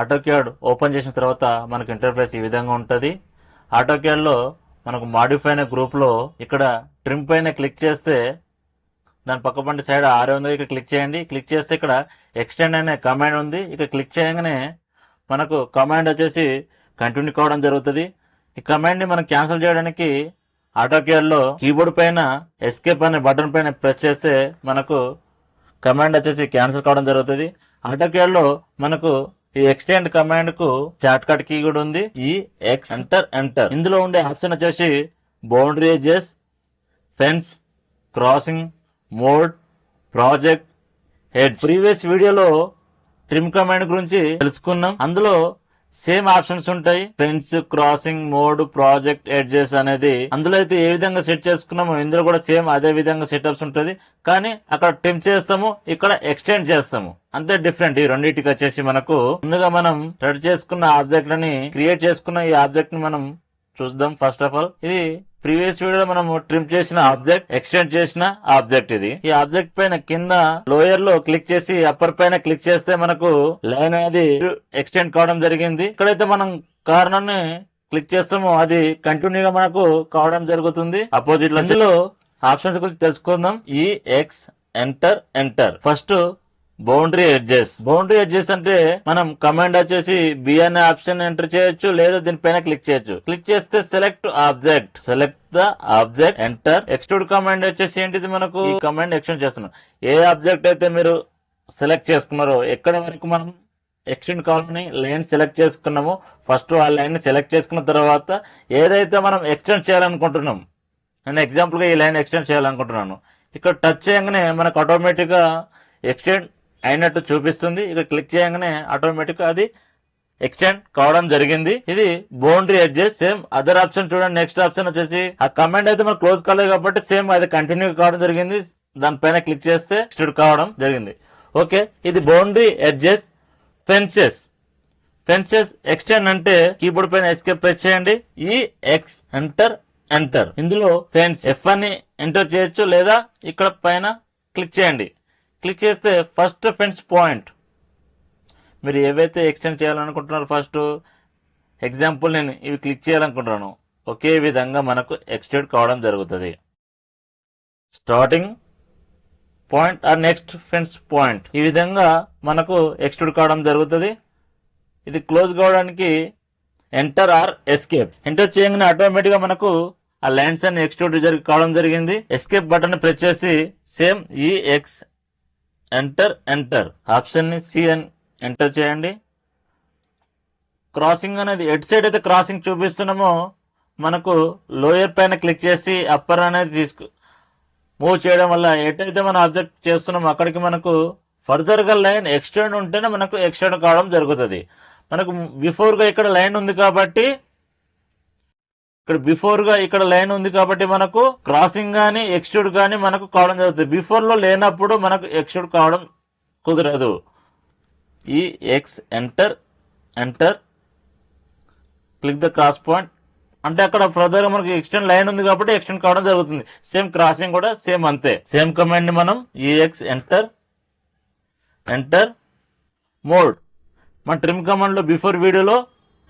AutoCAD open చేసిన తర్వాత మనకు ఇంటర్ఫేస్ ఈ విధంగా ఉంటుంది. ఆటోక్యాడ్ లో మనకు మాడిఫై అనే గ్రూప్ లో ఇక్కడ ట్రిమ్ పైన క్లిక్ చేస్తే దాని పక్కపంటి సైడ్ ఆరో ఉంది, ఇక్కడ క్లిక్ చేయండి. క్లిక్ చేస్తే ఇక్కడ ఎక్స్టెండ్ అనే కమాండ్ ఉంది. ఇక్కడ క్లిక్ చేయగానే మనకు కమాండ్ వచ్చేసి కంటిన్యూ కావడం జరుగుతుంది. ఈ కమాండ్ ని మనం క్యాన్సిల్ చేయడానికి ఆటోక్యాడ్ లో కీబోర్డ్ పైన ఎస్కేప్ అనే బటన్ పైన ప్రెస్ చేస్తే మనకు కమాండ్ వచ్చేసి క్యాన్సిల్ కావడం జరుగుతుంది. ఆటోక్యాడ్ లో మనకు ఈ ఎక్స్టెండ్ కమాండ్ కు షార్ట్ కట్ కీ కూడా ఉంది, ఈ ఎక్స్ ఎంటర్. ఇందులో ఉండే ఆప్షన్ వచ్చేసి boundary edges, fence, crossing, mode, project, head. Previous వీడియోలో ట్రిమ్ కమాండ్ గురించి తెలుసుకున్నాం. అందులో సేమ్ ఆప్షన్స్ ఉంటాయి, fence, crossing, mode, project, edges అనేది. అందులో అయితే ఏ విధంగా సెట్ చేసుకున్నామో ఇందులో కూడా సేమ్ అదే విధంగా సెటప్స్ ఉంటుంది. కానీ అక్కడ ట్రిమ్ చేస్తాము, ఇక్కడ ఎక్స్టెండ్ చేస్తాము, అంతే డిఫరెంట్. ఈ రెండింటికి వచ్చేసి మనకు ముందుగా మనం రెడీ చేసుకున్న ఆబ్జెక్ట్ లని క్రియేట్ చేసుకున్న ఈ ఆబ్జెక్ట్ ని మనం చూద్దాం. ఫస్ట్ ఆఫ్ ఆల్ ఇది ప్రీవియస్ వీడియోలో మనం ట్రిమ్ చేసిన ఆబ్జెక్ట్, ఎక్స్టెండ్ చేసిన ఆబ్జెక్ట్. ఇది ఈ ఆబ్జెక్ట్ పైన కింద లోయర్ లో క్లిక్ చేసి అప్పర్ పైన క్లిక్ చేస్తే మనకు లైన్ అనేది ఎక్స్టెండ్ కావడం జరిగింది. ఇక్కడైతే మనం కారణాన్ని క్లిక్ చేస్తామో అది కంటిన్యూగా మనకు కావడం జరుగుతుంది అపోజిట్ లో. ఇందులో ఆప్షన్స్ గురించి తెలుసుకుందాం. ఈ X enter. First boundary edges. Boundary edges అంటే మనం కమాండ్ వచ్చేసి బి అనే ఆప్షన్ ఎంటర్ చేయొచ్చు, లేదా దీనిపైన క్లిక్ చేయొచ్చు. క్లిక్ చేస్తే select the object, enter. Extrude command వచ్చేసి ఏంటిది, మనకు ఈ కమాండ్ ఎక్స్టెండ్ చేస్తున్నాం. ఏ ఆబ్జెక్ట్ అయితే మీరు సెలెక్ట్ చేసుకున్నారో ఎక్కడ వరకు మనం ఎక్స్టెండ్ కావాలని లైన్ సెలెక్ట్ చేసుకున్నామో ఫస్ట్ ఆ లైన్ ని సెలెక్ట్ చేసుకున్న తర్వాత ఏదైతే మనం ఎక్స్టెండ్ చేయాలనుకుంటున్నాం, నేను ఎగ్జాంపుల్ గా ఈ లైన్ ఎక్స్టెండ్ చేయాలనుకుంటున్నాను, ఇక్కడ టచ్ చేయగానే మనకు ఆటోమేటిక్ గా ఎక్స్టెండ్ అయినట్టు చూపిస్తుంది. ఇక్కడ క్లిక్ చేయగానే ఆటోమేటిక్ అది ఎక్స్టెండ్ కావడం జరిగింది. ఇది boundary edges. Same other option చూడండి. నెక్స్ట్ ఆప్షన్ వచ్చేసి ఆ కమాండ్ అయితే మనకు క్లోజ్ కాలేదు కాబట్టి సేమ్ అది కంటిన్యూ కావడం జరిగింది. దానిపైన క్లిక్ చేస్తే ఎక్స్టెండ్ కావడం జరిగింది. ఓకే, ఇది బౌండరీ ఎడ్జెస్. ఫెన్సెస్ ఎక్స్టెండ్ అంటే కీబోర్డ్ పైన ఎస్కేప్ ప్రెస్ చేయండి. ఈ ఎక్స్ ఎంటర్. ఇందులో ఫెన్స్ ఎఫ్ అని ఎంటర్ చేయొచ్చు, లేదా ఇక్కడ పైన క్లిక్ చేయండి. క్లిక్ చేస్తే ఫస్ట్ ఫెన్స్ పాయింట్ మీరు ఏవైతే ఎక్స్టెండ్ చేయాలనుకుంటున్నారో, ఫస్ట్ ఎగ్జాంపుల్ నేను ఇవి క్లిక్ చేయాలనుకుంటున్నాను, ఒకే విధంగా మనకు ఎక్స్టెండ్ కావడం జరుగుతుంది. Starting point or next fence point ఈ విధంగా మనకు ఎక్స్టెండ్ కావడం జరుగుతుంది. ఇది క్లోజ్ కావడానికి ఎంటర్ ఆర్ ఎస్కేప్. ఎంటర్ చేయగానే ఆటోమేటిక్ గా మనకు ఆ లైన్స్ అన్ని ఎక్స్టెండ్ కావడం జరిగింది. ఎస్కేప్ బటన్ ప్రెస్ చేసి సేమ్ ఈ ఎక్స్ ఎంటర్ ఆప్షన్ ని సి అని ఎంటర్ చేయండి. క్రాసింగ్ అనేది ఎడ్ సైడ్ అయితే క్రాసింగ్ చూపిస్తున్నామో మనకు లోయర్ పైన క్లిక్ చేసి అప్పర్ అనేది మూవ్ చేయడం వల్ల ఎటైతే మనం ఆబ్జెక్ట్ చేస్తున్నామో అక్కడికి మనకు ఫర్దర్ గా లైన్ ఎక్స్టెండ్ ఉంటేనే మనకు ఎక్స్టెండ్ కావడం జరుగుతుంది. మనకు బిఫోర్ గా ఇక్కడ లైన్ ఉంది కాబట్టి ఇక్కడ లైన్ ఉంది కాబట్టి మనకు క్రాసింగ్ గానీ ఎక్స్టెండ్ గానీ మనకు కావడం జరుగుతుంది. బిఫోర్ లో లేనప్పుడు మనకు ఎక్స్టెండ్ కావడం కుదరదు. ఈ X enter click the cross point అంటే అక్కడ ఫర్దర్ గా మనకి ఎక్స్టెండ్ లైన్ ఉంది కాబట్టి ఎక్స్టెండ్ కావడం జరుగుతుంది. సేమ్ క్రాసింగ్ కూడా సేమ్ అంతే. సేమ్ కమాండ్ ని మనం ఈ ఎక్స్ ఎంటర్ మోడ్. మన ట్రిమ్ కమాండ్ లో బిఫోర్ వీడియోలో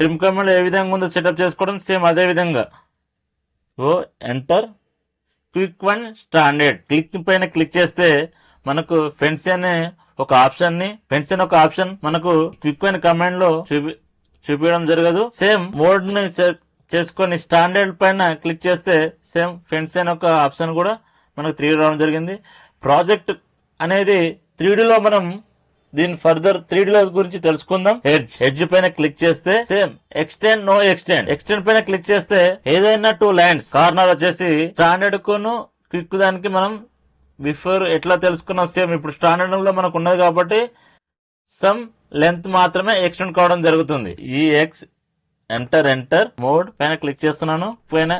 ట్రిమ్ కమాండ్ ఏ విధంగా ఉందో సెటప్ చేసుకోవడం సేమ్ అదే విధంగా. Enter quick one standard. Click పైన క్లిక్ చేస్తే మనకు ఫెన్స్ అనే ఒక ఆప్షన్ మనకు క్విక్ వన్ కమాండ్ లో చూపించడం జరగదు. సేమ్ మోడ్ ని చేసుకొని స్టాండర్డ్ పైన క్లిక్ చేస్తే సేమ్ ఫెన్స్ అనే ఒక ఆప్షన్ కూడా మనకు 3D రావడం జరిగింది. ప్రాజెక్ట్ అనేది 3D లో మనం దీని ఫర్దర్ 3D లో గురించి తెలుసుకుందాం. ఎడ్జ్ పైన క్లిక్ చేస్తే సేమ్ ఎక్స్టెండ్ పైన క్లిక్ చేస్తే ఏదైనా 2 లైన్స్ కార్నర్ వచ్చేసి స్టాండర్డ్ కును క్విక్ దానికి మనం బిఫోర్ ఎట్లా తెలుసుకున్నాం సేమ్ ఇప్పుడు స్టాండర్డ్ లో మనకు ఉన్నది కాబట్టి సమ్ లెంత్ మాత్రమే ఎక్స్టెండ్ కావడం జరుగుతుంది. ఈ ఎక్స్ ఎంటర్ మోడ్ పైన క్లిక్ చేస్తున్నాను. పైన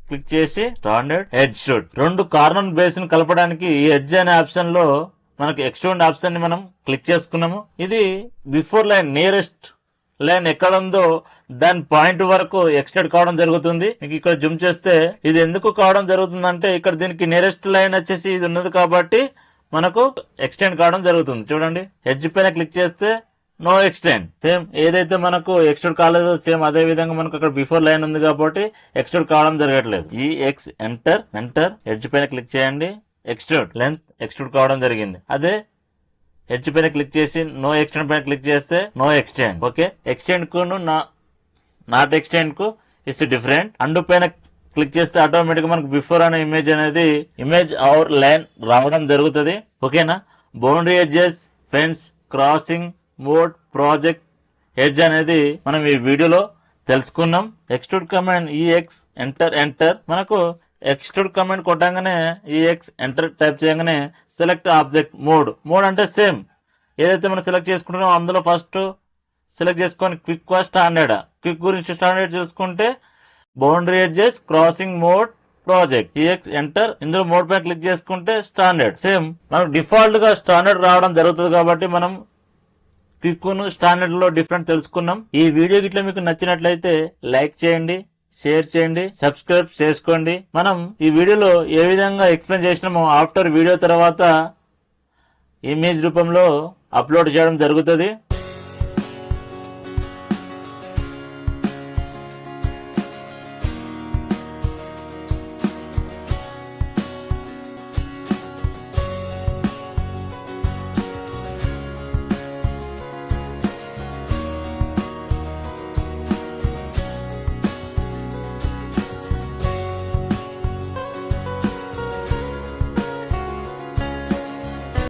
క్లిక్ చేసి standard edge shoot. 2 corner base ని కలపడానికి ఈ ఎడ్జ్ అనే ఆప్షన్ లో మనకు ఎక్స్టెండ్ ఆప్షన్ ని మనం క్లిక్ చేసుకున్నాము. ఇది బిఫోర్ లైన్ నియరెస్ట్ లైన్ ఎక్కడ ఉందో దాని పాయింట్ వరకు ఎక్స్టెండ్ కావడం జరుగుతుంది. మీకు ఇక్కడ జూమ్ చేస్తే ఇది ఎందుకు కావడం జరుగుతుందంటే ఇక్కడ దీనికి నియరెస్ట్ లైన్ వచ్చేసి ఇది ఉన్నది కాబట్టి మనకు ఎక్స్టెండ్ కావడం జరుగుతుంది. చూడండి ఎడ్జ్ పైన క్లిక్ చేస్తే నో ఎక్స్టెండ్. సేమ్ ఏదైతే మనకు ఎక్స్టెండ్ కాలేదో సేమ్ అదే విధంగా మనకు అక్కడ బిఫోర్ లైన్ ఉంది కాబట్టి ఎక్స్టెండ్ కావడం జరగట్లేదు. ఈ ఎక్స్ ఎంటర్ ఎడ్జ్ పైన క్లిక్ చేయండి. ఎక్స్టెండ్ లెంత్ ఎక్స్టెండ్ కావడం జరిగింది. అదే ఎడ్జ్ పైన క్లిక్ చేసి నో ఎక్స్టెండ్ పైన క్లిక్ చేస్తే నో ఎక్స్టెండ్. ఓకే, ఎక్స్టెండ్ కు నాట్ ఎక్స్టెండ్ కు ఇస్ డిఫరెంట్. అండు పైన క్లిక్ చేస్తే ఆటోమేటిక్ గా మనకు బిఫోర్ అనే ఇమేజ్ ఆర్ లైన్ రావడం జరుగుతుంది. ఓకేనా. Boundary edges, fence, crossing, mode, project, edge అనేది మనం ఈ వీడియోలో తెలుసుకున్నాం. ఎక్స్ట్రూడ్ కమాండ్ ఈఎక్స్ ఎంటర్ మనకు ఎక్స్ట్రూడ్ కమాండ్ కొట్టంగానే ఈఎక్స్ ఎంటర్ టైప్ చేయగానే సెలెక్ట్ ఆబ్జెక్ట్ మోడ్ అంటే సేమ్ ఏదైతే మనం సెలెక్ట్ చేసుకుంటున్నామో అందులో ఫస్ట్ సెలెక్ట్ చేసుకొని క్విక్ స్టాండర్డ్. క్విక్ గురించి స్టాండర్డ్ చూసుకుంటే boundary edges, crossing, mode, project, EX enter. ఇందులో మోడ్ పైన క్లిక్ చేసుకుంటే స్టాండర్డ్. సేమ్ మనకు డిఫాల్ట్ గా స్టాండర్డ్ రావడం జరుగుతుంది కాబట్టి మనం క్విక్ ను స్టాండర్డ్ లో డిఫరెంట్ తెలుసుకున్నాం. ఈ వీడియో గిట్ల మీకు నచ్చినట్లయితే లైక్ చేయండి, షేర్ చేయండి, సబ్స్క్రైబ్ చేసుకోండి. మనం ఈ వీడియోలో ఏ విధంగా ఎక్స్ప్లెయిన్ చేసినామో ఆఫ్టర్ వీడియో తర్వాత ఇమేజ్ రూపంలో అప్లోడ్ చేయడం జరుగుతుంది.